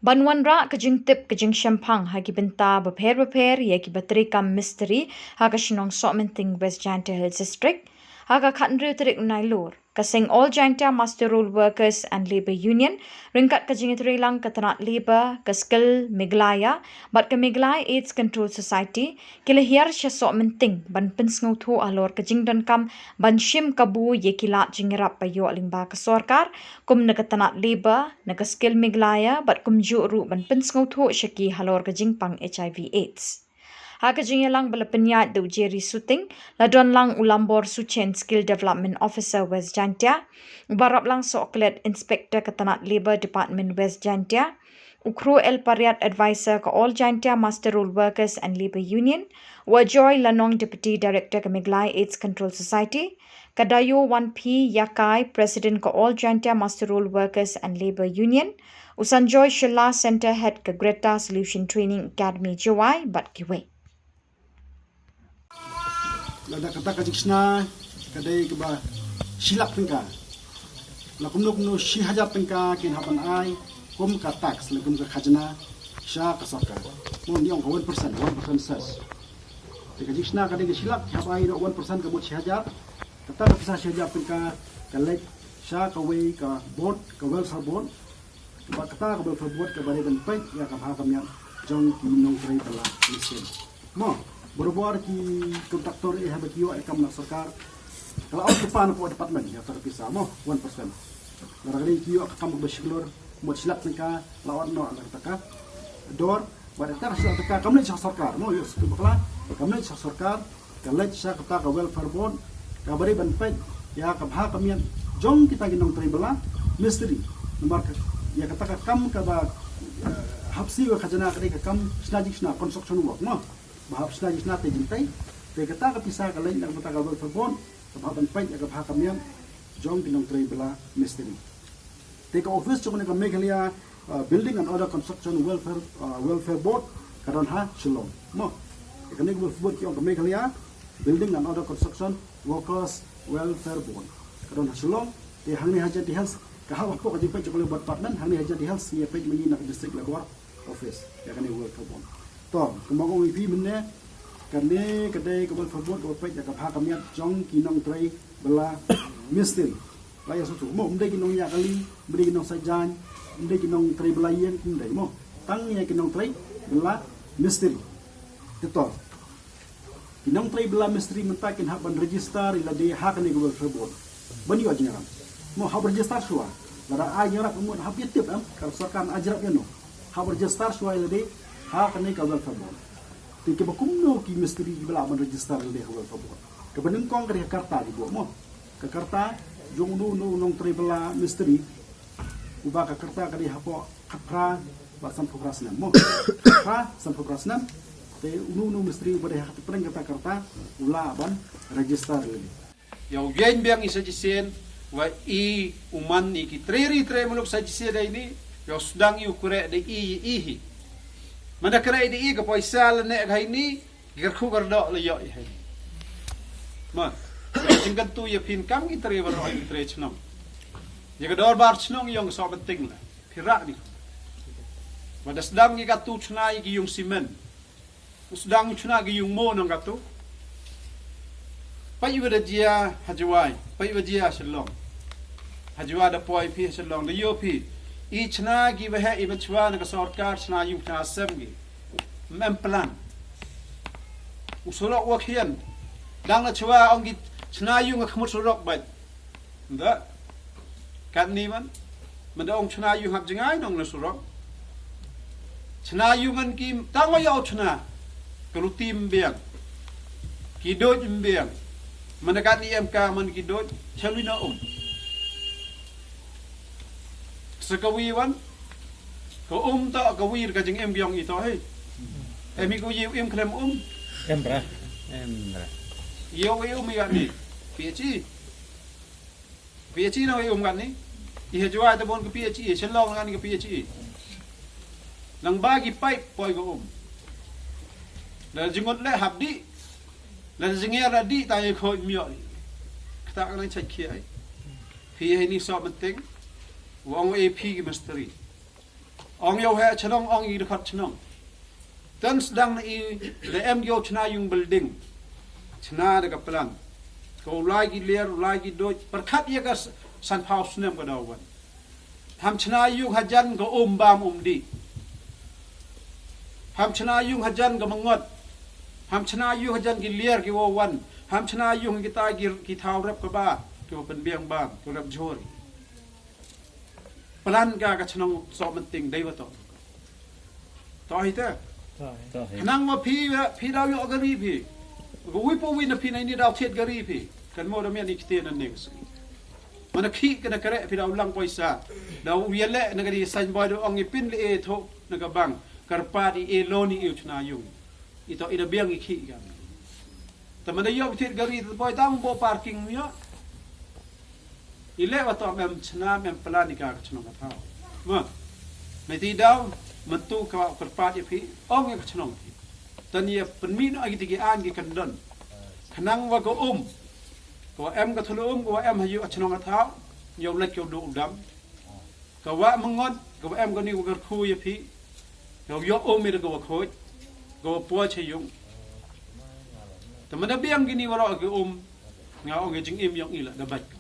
Banwan ra kajing tip kajing shampang hagi benta beper ya ki bateri kam misteri haga shinong Somenting West Jaintia Hills District haga khatnru terik unailur kasing all Jaintia Master Role Workers and Labor Union ringkat kajing itri lang katanat labor kaskil miglaya bat ke miglai AIDS Control Society kila hiar sya Somenting ban pensngau thu alor kajing dan kam ban shim kabu ye kilat jingirap payo lingba ke sorkar kum nakatanat labor nakaskil miglaya bat kum ru ban pensngau thu syaki halor kajing pang HIV AIDS ha kajing lang bala penyat do Jerry Suting ladon lang ulambor Suchen Skill Development Officer West Jaintia barap lang Soklet Inspector katanat Labor Department West Jaintia Ukru El Pariat Advisor ke All Jaintia Master Role Workers and Labor Union Wajoy Lanong Deputy Director ke Miglai AIDS Control Society Kadayo 1P Yakai President ke All Jaintia Master Role Workers and Labor Union Usanjoy Shilla Center Head ke Greta Solution Training Academy Jawai bat kiwe Lada kata kajiksna kadai keba silap tengka lakum no shi hajar tengka kin haban ai kum ka tax lakum ka khajna sha ka sarkar mo ni ong 1% sas te kajiksna kadai ke silap habai no 1% ka mo shi hajar kata ka pisa shi hajar tengka kalek sha ka wei ka board ka welfare board ba kata ka welfare board ka bare ban pai ya ka bha ka mya jong ki nong trai tala mission mo berbuat ki kontraktor habat yo ekam na sarkar kalau out depan po department ya terpisah mo 1% barangkali ki yo akam bersyukur mo silap neka lawan no anak taka dor pada tak silap taka kamle sarkar mo yo sebabla kamle sarkar kalaj sa kata ka welfare board ka bari ban pai ya ka bha kamian jong kita ginong tribala mystery nomor ya kata kam ka ba hapsi wa khajana kade ka kam snajik sna construction work no bahap selagi senate jintai te kata ka pisah ka lain nak mata ka verbon ka ban pai ka bha kamian jong binong tray bela mystery te ka office chong ka Meghalaya building and other construction welfare board karon ha Shillong mo ka nek welfare board ki ka Meghalaya building and other construction workers welfare board karon ha Shillong te hangni haja di health ka hawa ko ka jipai chong buat partner hangni haja di health ya page mani nak district lagor office ya kan welfare board to kemangong wifi menne kane kadai kabel verbot ko pek ka pha kamiat jong kinong trai bela mystery la ya sutu mo mde kinong ya kali mde kinong sajan mde kinong trai bela yen mde mo tang ya kinong trai bela mystery to kinong trai bela mystery mentakin hak ban register ila de hak ni kabel verbot bani wajnya mo hak register suwa lara ay nyara kumon hak yetip am kar sarkan ajrab ya no hak register suwa ila de ha kane ka welfare board ti ke bakumno ki mystery bela man register le welfare board ke beneng kong ke Jakarta di bo mo ke Jakarta jong nu nong tribela mystery uba ke Jakarta ke hapo khapra ba sam prograsna mo ha sam prograsna te nu mystery ba de ha pren ke Jakarta ula ban register le Yang gen biang isa jisen wa i uman i ki tri muluk sa jisen dai ni yo sedang i ukure de i mana kena ini ke poisal nek hai ni gerku gerdok le yo hai ma tinggal tu ya pin kam ki tre baro ki tre chnong ya ke dor bar chnong yang so penting la pirak ni mada sedang ni katu chnai ki yung simen sedang chna ki yung mo nang katu pai wada dia hajwai pai wada dia shalom hajwa da poi pi shalom de yo pi i chna gi wa hai i bachwa na ka sarkar chna yung chna sam gi mem plan usulok wa khian dang na chwa ong gi chna yung ka khmut surok ba da kan ni man ong chna yung hab jingai nong na surok chna yung an ki tang wa yo chna kalu tim biang ki doj biang man ka ni em ka man ki doj chalina sekawiwan ko ta kawir ka jing em biang ito hey emi ko yiu em klem Embra. yo mi ni PhD no yo ngani i hejwa ta bon ko PhD chelong ngani ko PhD nang bagi pipe poi ko la jingot le habdi la jingera di ta ko myo ta kan chai kia PhD ni so penting wong AP ki mystery ong yo he chnong ong i dekat chnong dan sedang i le em yo chna yung building chna de kaplan ko lagi ler lagi do perkhat ye ka san house nem ka dawan ham chna yung hajan ko bam di ham chna yung hajan ka mangot ham chna yung hajan ki ler ki wo wan ham chna yung kita ki thau rep ka ba ko pen biang bam ko rep jori pelan ka chnong so man ting dei wa to hi te nang ma phi daw yo gari phi go wi po wi na phi nai ni daw thet gari phi kan mo da me ni kite na next mana khi kana kare phi daw lang poisa daw wi le na gari san boy do ong ipin le e tho na ka bang karpa di e lo ni eu chna yung ito ina biang i khi ga ta mana yo thet gari boy tang bo parking yo ile wa to mem chna mem plan ka chno ka tha ma me ti daw mentu ka karpa di phi ong ka chno thi tan ye pen mi no agi ti an gi kan don khanang wa ko ko em ka thulu ko em hayu chno ka tha yo lek yo do dam ka wa mangon ko em ko ni ko khu ye phi yo mi ko khoi ko po che yung ta mana biang gi ni wa ro gi nga ong jing im yong ila da bat